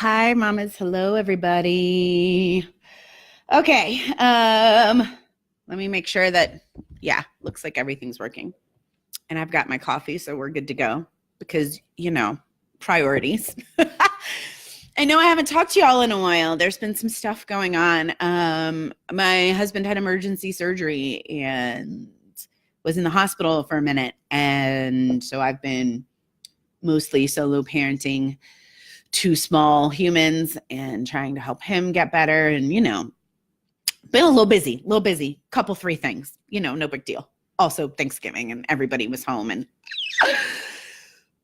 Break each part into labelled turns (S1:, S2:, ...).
S1: Hi, mamas. Hello, everybody. Okay. Let me make sure that, yeah, looks like everything's working. And I've got my coffee, so we're good to go because, priorities. I know I haven't talked to y'all in a while. There's been some stuff going on. My husband had emergency surgery and was in the hospital for a minute. And so I've been mostly solo parenting two small humans and trying to help him get better. And, been a little busy, couple, three things, no big deal. Also Thanksgiving and everybody was home.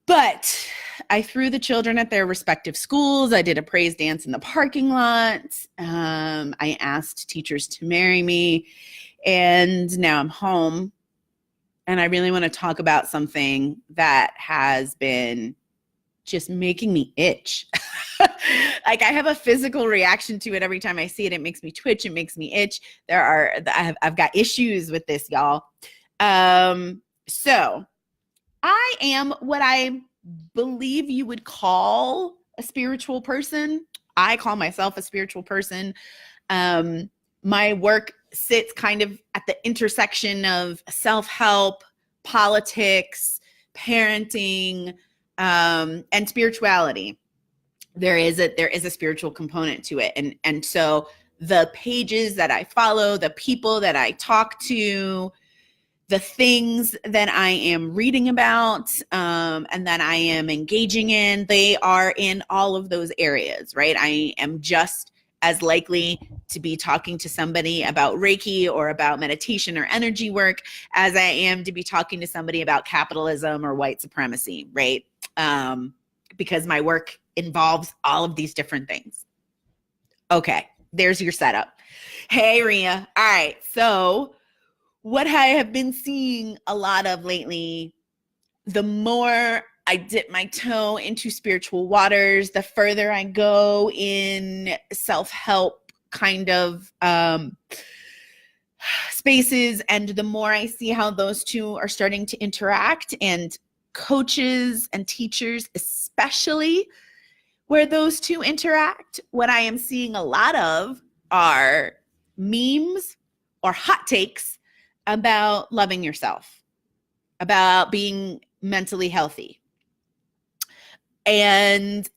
S1: But I threw the children at their respective schools. I did a praise dance in the parking lot. I asked teachers to marry me. And now I'm home. And I really want to talk about something that has been just making me itch. Like I have a physical reaction to it every time I see it. It makes me twitch. It makes me itch. I've got issues with this, y'all. So I am what I believe you would call a spiritual person. I call myself a spiritual person. My work sits kind of at the intersection of self-help, politics, parenting, and spirituality. There is a spiritual component to it. And so the pages that I follow, the people that I talk to, the things that I am reading about, and that I am engaging in, they are in all of those areas, right? I am just as likely to be talking to somebody about Reiki or about meditation or energy work as I am to be talking to somebody about capitalism or white supremacy, right? Because my work involves all of these different things. Okay, there's your setup. Hey, Ria. All right, so what I have been seeing a lot of lately, the more I dip my toe into spiritual waters, the further I go in self-help kind of spaces, and the more I see how those two are starting to interact, and coaches and teachers, especially where those two interact, what I am seeing a lot of are memes or hot takes about loving yourself, about being mentally healthy. And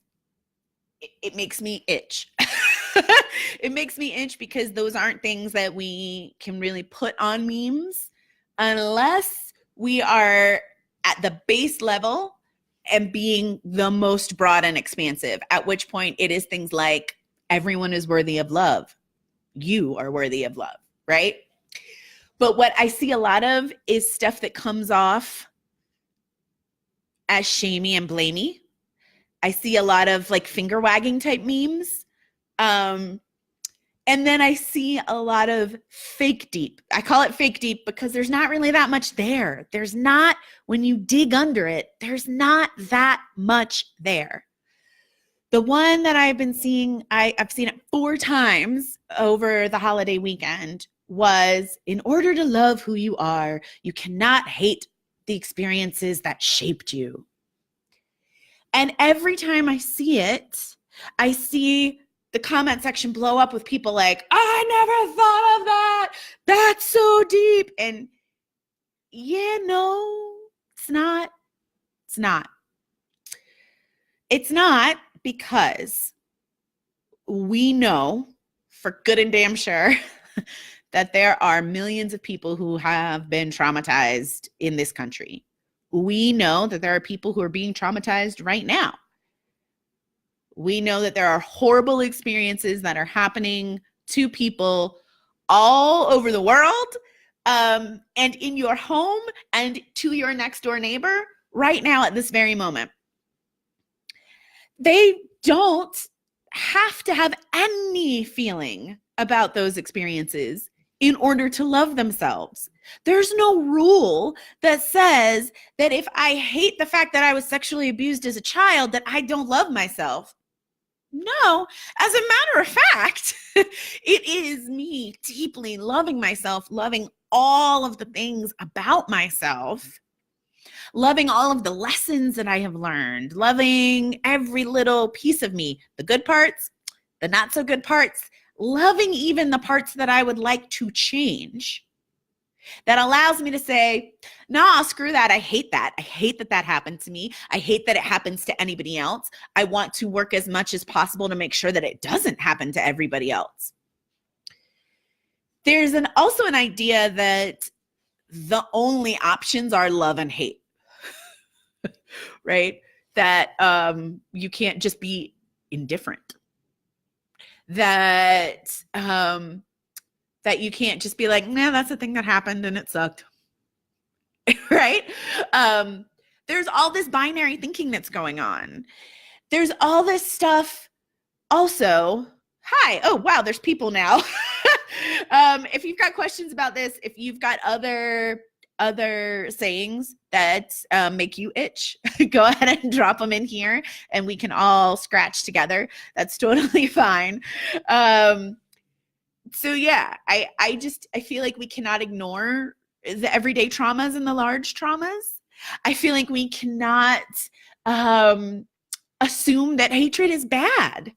S1: it makes me itch. It makes me itch because those aren't things that we can really put on memes unless we are at the base level and being the most broad and expansive, at which point it is things like everyone is worthy of love. You are worthy of love, right? But what I see a lot of is stuff that comes off as shamey and blamey. I see a lot of like finger wagging type memes. And then I see a lot of fake deep. I call it fake deep because there's not really that much there. There's not, when you dig under it, there's not that much there. The one that I've been seeing, I've seen it 4 times over the holiday weekend, was in order to love who you are, you cannot hate the experiences that shaped you. And every time I see it, I see the comment section blow up with people like, I never thought of that. That's so deep. And yeah, no, it's not. It's not. It's not, because we know for good and damn sure that there are millions of people who have been traumatized in this country. We know that there are people who are being traumatized right now. We know that there are horrible experiences that are happening to people all over the world, and in your home and to your next door neighbor right now at this very moment. They don't have to have any feeling about those experiences in order to love themselves. There's no rule that says that if I hate the fact that I was sexually abused as a child, that I don't love myself. No, as a matter of fact, it is me deeply loving myself, loving all of the things about myself, loving all of the lessons that I have learned, loving every little piece of me, the good parts, the not so good parts, loving even the parts that I would like to change. That allows me to say, nah, screw that. I hate that. I hate that that happened to me. I hate that it happens to anybody else. I want to work as much as possible to make sure that it doesn't happen to everybody else. There's also an idea that the only options are love and hate, right? That you can't just be indifferent. That you can't just be like, nah, that's a thing that happened and it sucked, right? There's all this binary thinking that's going on. There's all this stuff also. Hi. Oh, wow. There's people now. If you've got questions about this, if you've got other sayings that make you itch, go ahead and drop them in here and we can all scratch together. That's totally fine. So yeah, I feel like we cannot ignore the everyday traumas and the large traumas. I feel like we cannot assume that hatred is bad.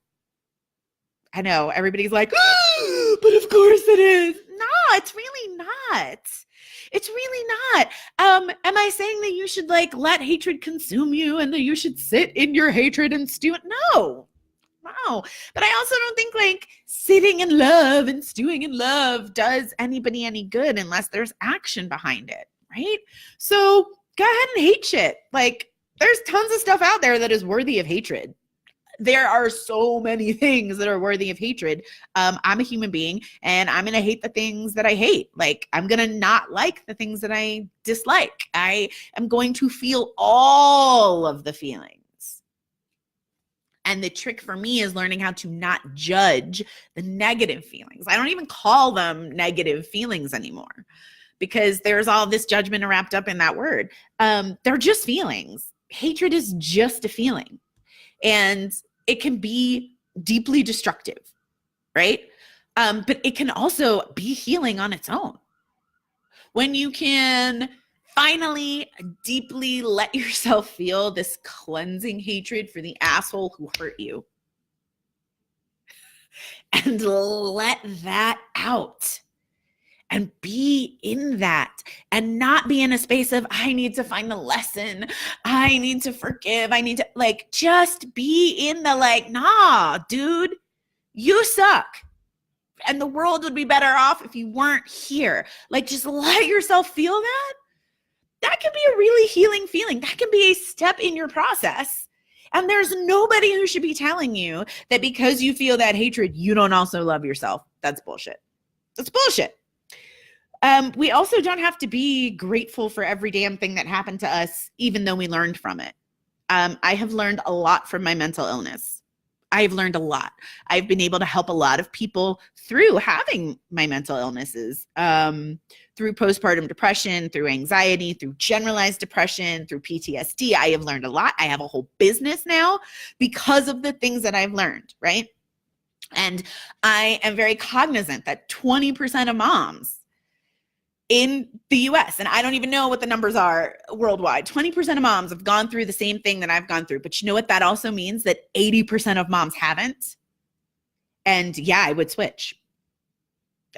S1: I know everybody's like, oh, but of course it is. No, it's really not. It's really not. Am I saying that you should like let hatred consume you and that you should sit in your hatred and stew it? No. But I also don't think like sitting in love and stewing in love does anybody any good unless there's action behind it, right? So go ahead and hate shit. Like there's tons of stuff out there that is worthy of hatred. There are so many things that are worthy of hatred. I'm a human being and I'm going to hate the things that I hate. Like I'm going to not like the things that I dislike. I am going to feel all of the feelings. And the trick for me is learning how to not judge the negative feelings. I don't even call them negative feelings anymore because there's all this judgment wrapped up in that word. They're just feelings. Hatred is just a feeling. And it can be deeply destructive, right? But it can also be healing on its own. When you can finally deeply let yourself feel this cleansing hatred for the asshole who hurt you and let that out and be in that and not be in a space of, I need to find the lesson. I need to forgive. I need to like, just be in the like, nah, dude, you suck. And the world would be better off if you weren't here. Like, just let yourself feel that. That can be a really healing feeling. That can be a step in your process. And there's nobody who should be telling you that because you feel that hatred, you don't also love yourself. That's bullshit. That's bullshit. We also don't have to be grateful for every damn thing that happened to us, even though we learned from it. I have learned a lot from my mental illness. I've learned a lot. I've been able to help a lot of people through having my mental illnesses, through postpartum depression, through anxiety, through generalized depression, through PTSD. I have learned a lot. I have a whole business now because of the things that I've learned, right? And I am very cognizant that 20% of moms in the US, and I don't even know what the numbers are worldwide, 20% of moms have gone through the same thing that I've gone through. But you know what that also means? That 80% of moms haven't. And yeah, I would switch.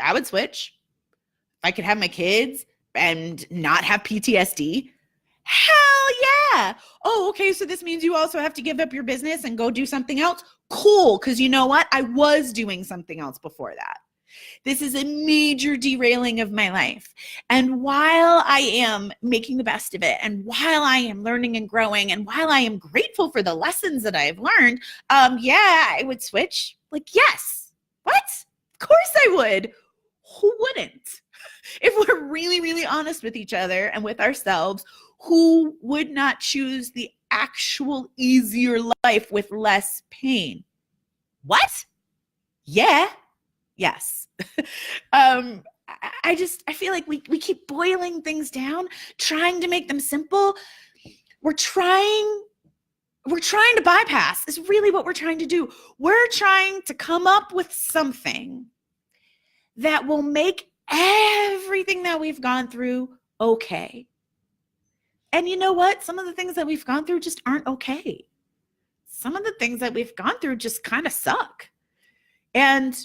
S1: I would switch. If I could have my kids and not have PTSD, hell yeah. Oh, okay, so this means you also have to give up your business and go do something else? Cool, because you know what? I was doing something else before that. This is a major derailing of my life. And while I am making the best of it, and while I am learning and growing, and while I am grateful for the lessons that I've learned, yeah, I would switch. Like, yes. What? Of course I would. Who wouldn't? If we're really, really honest with each other and with ourselves, who would not choose the actual easier life with less pain? What? Yeah. Yes. I feel like we keep boiling things down, trying to make them simple. We're trying to bypass is really what we're trying to do. We're trying to come up with something that will make everything that we've gone through okay. And you know what? Some of the things that we've gone through just aren't okay. Some of the things that we've gone through just kind of suck. And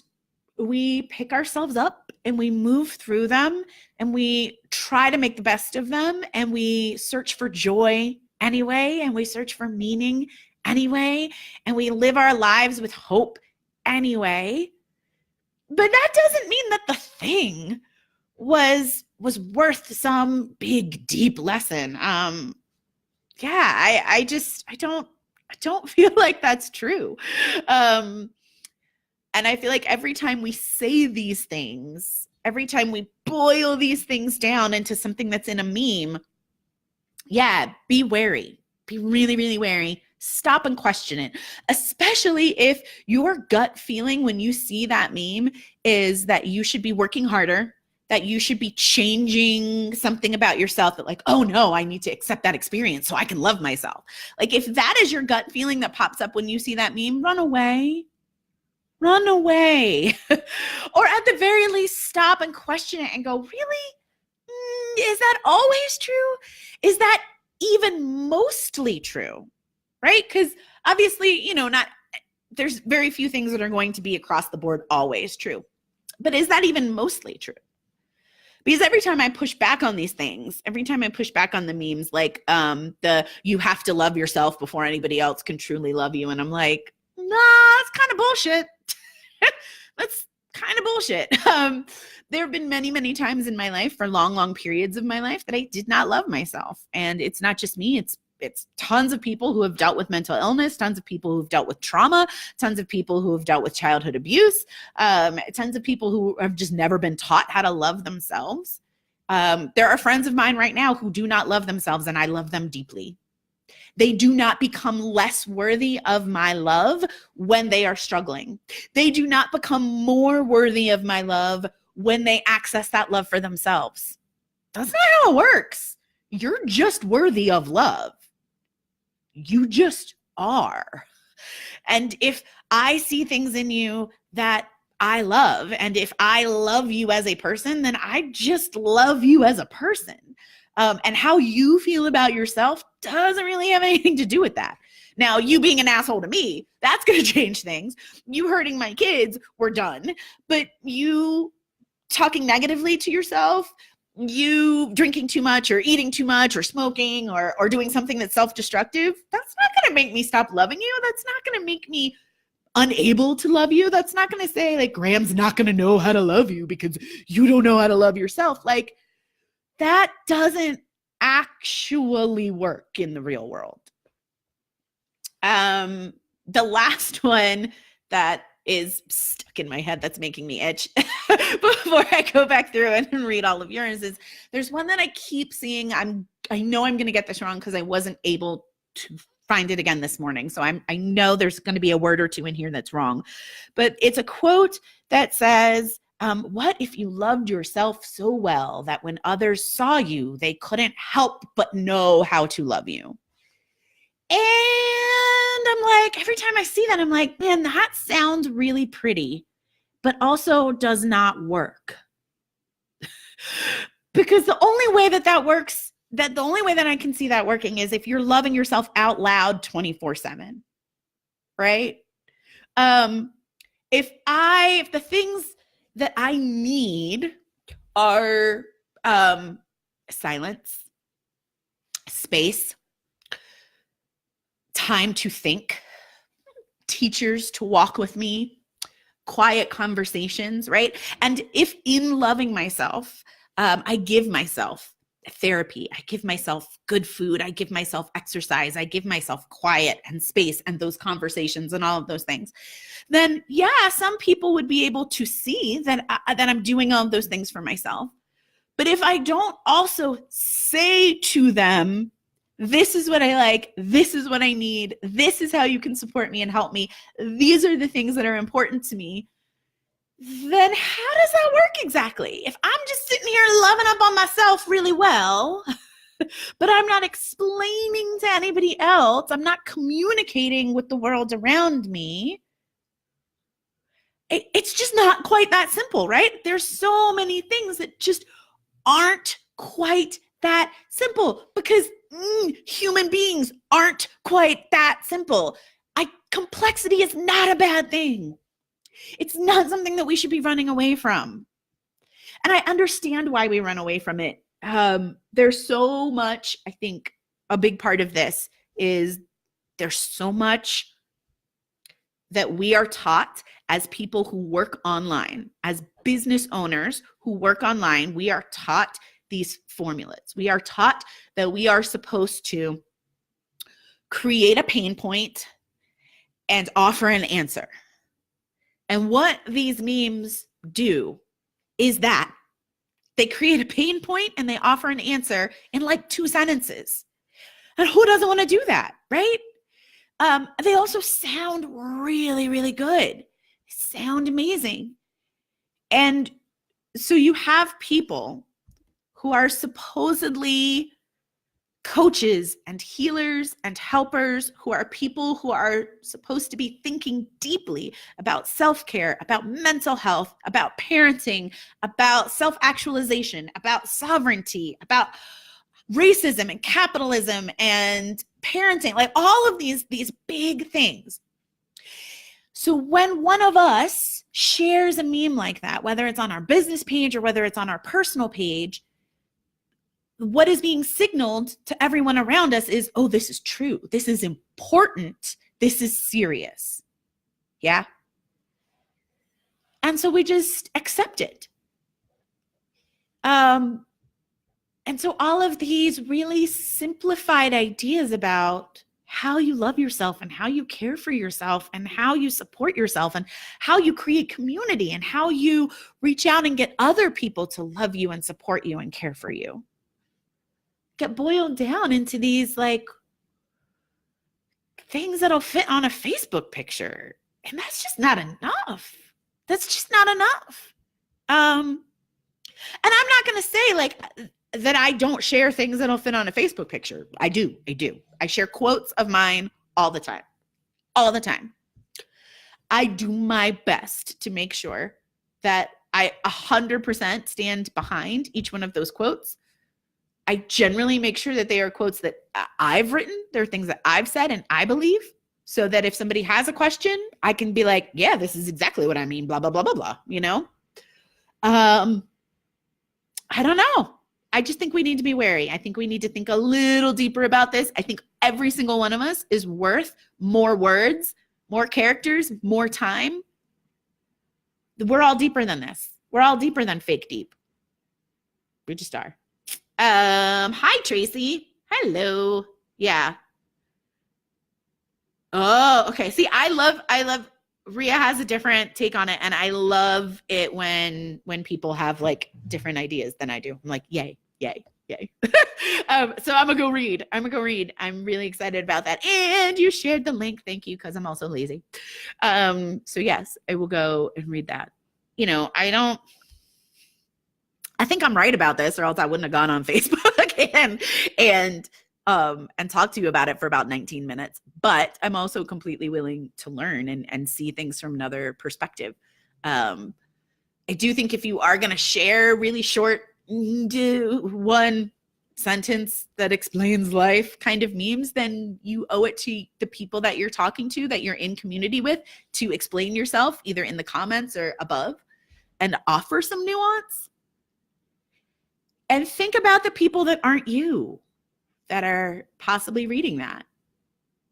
S1: we pick ourselves up and we move through them and we try to make the best of them and we search for joy anyway and we search for meaning anyway and we live our lives with hope anyway. But that doesn't mean that the thing was worth some big deep lesson. I don't feel like that's true. And I feel like every time we say these things, every time we boil these things down into something that's in a meme, be wary. Be really, really wary. Stop and question it, especially if your gut feeling when you see that meme is that you should be working harder, that you should be changing something about yourself, that like, oh no, I need to accept that experience so I can love myself. Like if that is your gut feeling that pops up when you see that meme, run away. Run away. Or at the very least, stop and question it and go, really? Is that always true? Is that even mostly true? Right? Because obviously, there's very few things that are going to be across the board always true. But is that even mostly true? Because every time I push back on these things, every time I push back on the memes, like you have to love yourself before anybody else can truly love you. And I'm like, nah, that's kind of bullshit. That's kind of bullshit. There have been many, many times in my life, for long, long periods of my life, that I did not love myself. And it's not just me, it's tons of people who have dealt with mental illness, tons of people who've dealt with trauma, tons of people who have dealt with childhood abuse, tons of people who have just never been taught how to love themselves. There are friends of mine right now who do not love themselves, and I love them deeply. They do not become less worthy of my love when they are struggling. They do not become more worthy of my love when they access that love for themselves. That's not how it works. You're just worthy of love. You just are. And if I see things in you that I love, and if I love you as a person, then I just love you as a person. And how you feel about yourself doesn't really have anything to do with that. Now, you being an asshole to me, that's going to change things. You hurting my kids, we're done. But you talking negatively to yourself, you drinking too much or eating too much or smoking or doing something that's self-destructive, that's not going to make me stop loving you. That's not going to make me unable to love you. That's not going to say like, Graham's not going to know how to love you because you don't know how to love yourself. Like, that doesn't actually work in the real world. The last one that is stuck in my head that's making me itch before I go back through and read all of yours is there's one that I keep seeing. I know I'm going to get this wrong because I wasn't able to find it again this morning. So I know there's going to be a word or two in here that's wrong, but it's a quote that says, what if you loved yourself so well that when others saw you, they couldn't help but know how to love you? And I'm like, every time I see that, I'm like, man, that sounds really pretty, but also does not work. Because the only way that works, the only way that I can see that working is if you're loving yourself out loud 24/7, right? If the things that I need are silence, space, time to think, teachers to walk with me, quiet conversations, right? And if in loving myself, I give myself therapy, I give myself good food, I give myself exercise, I give myself quiet and space and those conversations and all of those things, then yeah, some people would be able to see that I'm doing all of those things for myself. But if I don't also say to them, this is what I like, this is what I need, this is how you can support me and help me, these are the things that are important to me, then how does that work exactly? If I'm just sitting here loving up on myself really well, but I'm not explaining to anybody else, I'm not communicating with the world around me, it's just not quite that simple, right? There's so many things that just aren't quite that simple because human beings aren't quite that simple. Complexity is not a bad thing. It's not something that we should be running away from. And I understand why we run away from it. There's so much, I think a big part of this is there's so much that we are taught as people who work online, as business owners who work online. We are taught these formulas. We are taught that we are supposed to create a pain point and offer an answer. And what these memes do is that they create a pain point and they offer an answer in like 2 sentences. And who doesn't want to do that, right? They also sound really, really good. They sound amazing. And so you have people who are supposedly coaches and healers and helpers, who are people who are supposed to be thinking deeply about self-care, about mental health, about parenting, about self-actualization, about sovereignty, about racism and capitalism and parenting, like all of these big things. So when one of us shares a meme like that, whether it's on our business page or whether it's on our personal page, what is being signaled to everyone around us is, oh, this is true. This is important. This is serious. Yeah. And so we just accept it. And so all of these really simplified ideas about how you love yourself and how you care for yourself and how you support yourself and how you create community and how you reach out and get other people to love you and support you and care for you get boiled down into these like things that'll fit on a Facebook picture. And that's just not enough. That's just not enough. And I'm not going to say like that I don't share things that'll fit on a Facebook picture. I do. I share quotes of mine all the time. I do my best to make sure that I 100% stand behind each one of those quotes. I generally make sure that they are quotes that I've written. They're things that I've said and I believe, so that if somebody has a question, I can be like, yeah, this is exactly what I mean, blah, blah, blah, blah, blah, you know? I don't know. I just think we need to be wary. I think we need to think a little deeper about this. I think every single one of us is worth more words, more characters, more time. We're all deeper than this. We're all deeper than fake deep. We just are. Hi, Tracy. Hello. Yeah. Oh, okay. See, I love Rhea has a different take on it, and I love it when people have like different ideas than I do. I'm like, yay. So I'm gonna go read. I'm really excited about that. And you shared the link. Thank you, because I'm also lazy. So yes, I will go and read that. You know, I think I'm right about this, or else I wouldn't have gone on Facebook and talk to you about it for about 19 minutes. But I'm also completely willing to learn and see things from another perspective. I do think if you are going to share really short, one sentence that explains life kind of memes, then you owe it to the people that you're talking to, that you're in community with, to explain yourself either in the comments or above and offer some nuance. And think about the people that aren't you that are possibly reading that,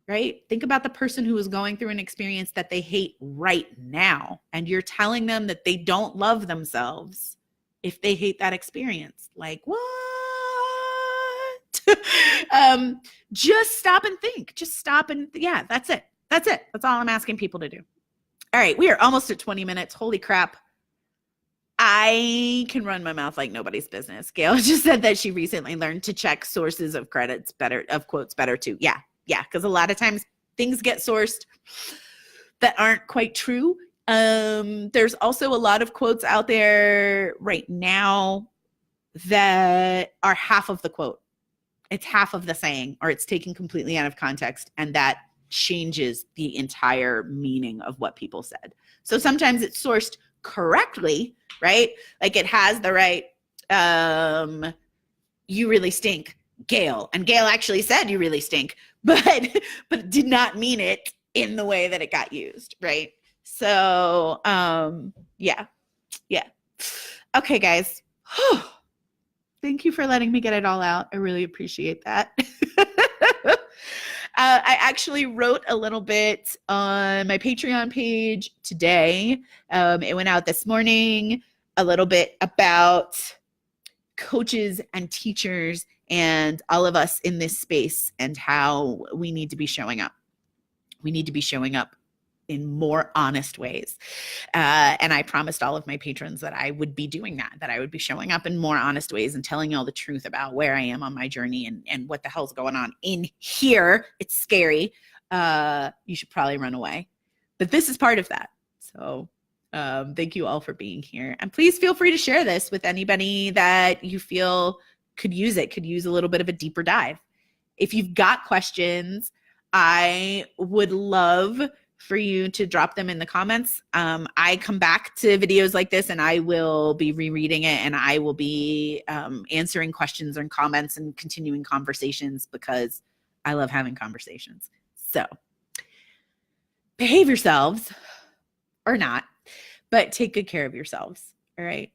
S1: right? Think about the person who is going through an experience that they hate right now, and you're telling them that they don't love themselves if they hate that experience. Like, what? Just stop and think. Just stop and, yeah, that's it. That's all I'm asking people to do. All right, we are almost at 20 minutes. Holy crap. I can run my mouth like nobody's business. Gail just said that she recently learned to check sources of quotes better too. Yeah, because a lot of times things get sourced that aren't quite true. There's also a lot of quotes out there right now that are half of the quote. It's half of the saying, or it's taken completely out of context, and that changes the entire meaning of what people said. So sometimes it's sourced correctly, right? Like it has the right, you really stink. Gail. And Gail actually said you really stink, but did not mean it in the way that it got used, right? So yeah. Okay, guys. Thank you for letting me get it all out. I really appreciate that. I actually wrote a little bit on my Patreon page today. It went out this morning, a little bit about coaches and teachers and all of us in this space and how we need to be showing up. We need to be showing up in more honest ways. And I promised all of my patrons that I would be doing that I would be showing up in more honest ways and telling you all the truth about where I am on my journey and what the hell's going on in here. It's scary. You should probably run away. But this is part of that. So thank you all for being here. And please feel free to share this with anybody that you feel could use it, could use a little bit of a deeper dive. If you've got questions, I would love for you to drop them in the comments. I come back to videos like this and I will be rereading it and I will be answering questions and comments and continuing conversations because I love having conversations. So behave yourselves or not, but take good care of yourselves. All right.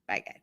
S1: Bye, guys.